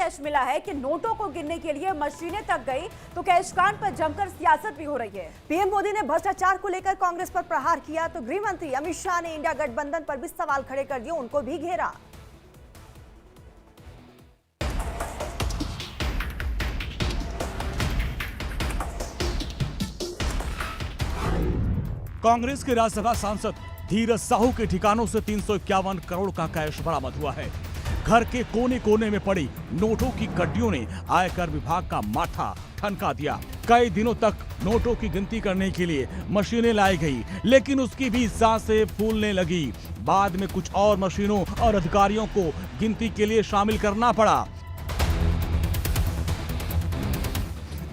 Cash मिला है कि नोटों को गिनने के लिए मशीनें तक गई, तो कैश कांड पर जमकर सियासत भी हो रही है। पीएम मोदी ने भ्रष्टाचार को लेकर कांग्रेस पर प्रहार किया, तो गृह मंत्री अमित शाह ने इंडिया गठबंधन पर भी सवाल खड़े कर दिए, उनको भी घेरा। कांग्रेस के राज्यसभा सांसद धीरज साहू के ठिकानों से 351 करोड़ का कैश बरामद हुआ है। घर के कोने कोने में पड़ी नोटों की गड्डियों ने आयकर विभाग का माथा ठनका दिया। कई दिनों तक नोटों की गिनती करने के लिए मशीनें लाई गई, लेकिन उसकी भी सांसें फूलने लगी। बाद में कुछ और मशीनों और अधिकारियों को गिनती के लिए शामिल करना पड़ा।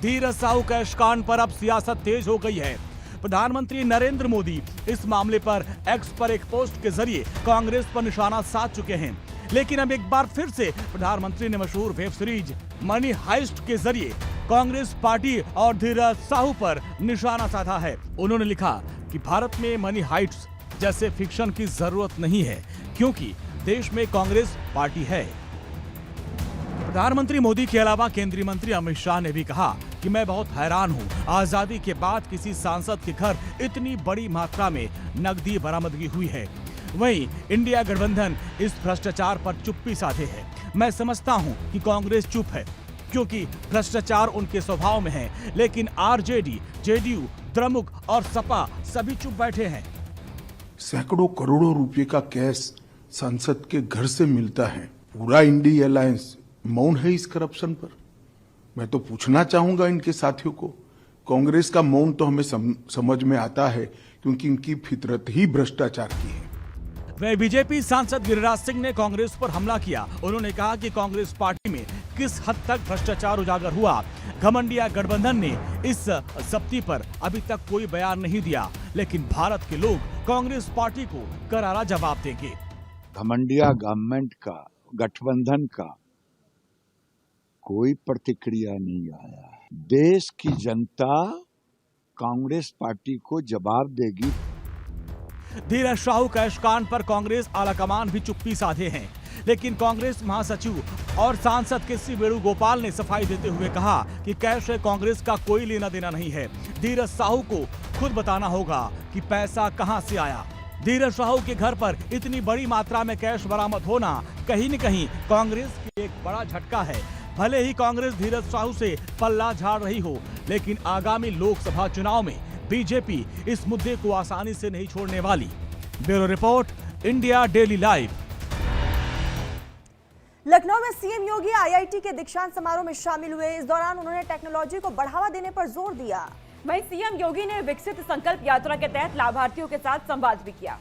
धीरज साहू कैश कांड पर अब सियासत तेज हो गई है। प्रधानमंत्री नरेंद्र मोदी इस मामले पर एक्स पर एक पोस्ट के जरिए कांग्रेस पर निशाना साध चुके हैं, लेकिन अब एक बार फिर से प्रधानमंत्री ने मशहूर वेब सीरीज मनी हाइस्ट के जरिए कांग्रेस पार्टी और धीरज साहू पर निशाना साधा है। उन्होंने लिखा कि भारत में मनी हाइट्स जैसे फिक्शन की जरूरत नहीं है, क्योंकि देश में कांग्रेस पार्टी है। प्रधानमंत्री मोदी के अलावा केंद्रीय मंत्री अमित शाह ने भी कहा कि मैं बहुत हैरान हूं, आजादी के बाद किसी सांसद के घर इतनी बड़ी मात्रा में नकदी बरामदगी हुई है। वहीं इंडिया गठबंधन इस भ्रष्टाचार पर चुप्पी साधे है। मैं समझता हूं कि कांग्रेस चुप है, क्योंकि भ्रष्टाचार उनके स्वभाव में है, लेकिन आरजेडी, जेडीयू, द्रमुक और सपा सभी चुप बैठे हैं। सैकड़ों करोड़ों रुपए का कैश सांसद के घर से मिलता है। पूरा इंडिया अलायंस मौन है इस करप्शन पर। मैं तो पूछना चाहूंगा इनके साथियों को, कांग्रेस का मौन तो हमें समझ में आता है, क्योंकि इनकी फितरत ही भ्रष्टाचार की है। वह बीजेपी सांसद गिरिराज सिंह ने कांग्रेस पर हमला किया। उन्होंने कहा कि कांग्रेस पार्टी में किस हद तक भ्रष्टाचार उजागर हुआ। घमंडिया गठबंधन ने इस जब्ती पर अभी तक कोई बयान नहीं दिया, लेकिन भारत के लोग कांग्रेस पार्टी को करारा जवाब देंगे। घमंडिया गवर्नमेंट का, गठबंधन का कोई प्रतिक्रिया नहीं आया। देश की जनता कांग्रेस पार्टी को जवाब देगी। धीरज साहू कैश कांड पर कांग्रेस आलाकमान भी चुप्पी साधे हैं, लेकिन कांग्रेस महासचिव और सांसद के वेणुगोपाल ने सफाई देते हुए कहा कि कैश से कांग्रेस का कोई लेना देना नहीं है। धीरज साहू को खुद बताना होगा कि पैसा कहां से आया। धीरज साहू के घर पर इतनी बड़ी मात्रा में कैश बरामद होना कहीं न कहीं कांग्रेस की एक बड़ा झटका है। भले ही कांग्रेस धीरज साहू से पल्ला झाड़ रही हो, लेकिन आगामी लोकसभा चुनाव में बीजेपी इस मुद्दे को आसानी से नहीं छोड़ने वाली। Bureau report, India daily live. Lucknow में सीएम योगी आईआईटी के दीक्षांत समारोह में शामिल हुए। इस दौरान उन्होंने टेक्नोलॉजी को बढ़ावा देने पर जोर दिया। वहीं सीएम योगी ने विकसित संकल्प यात्रा के तहत लाभार्थियों के साथ संवाद भी किया।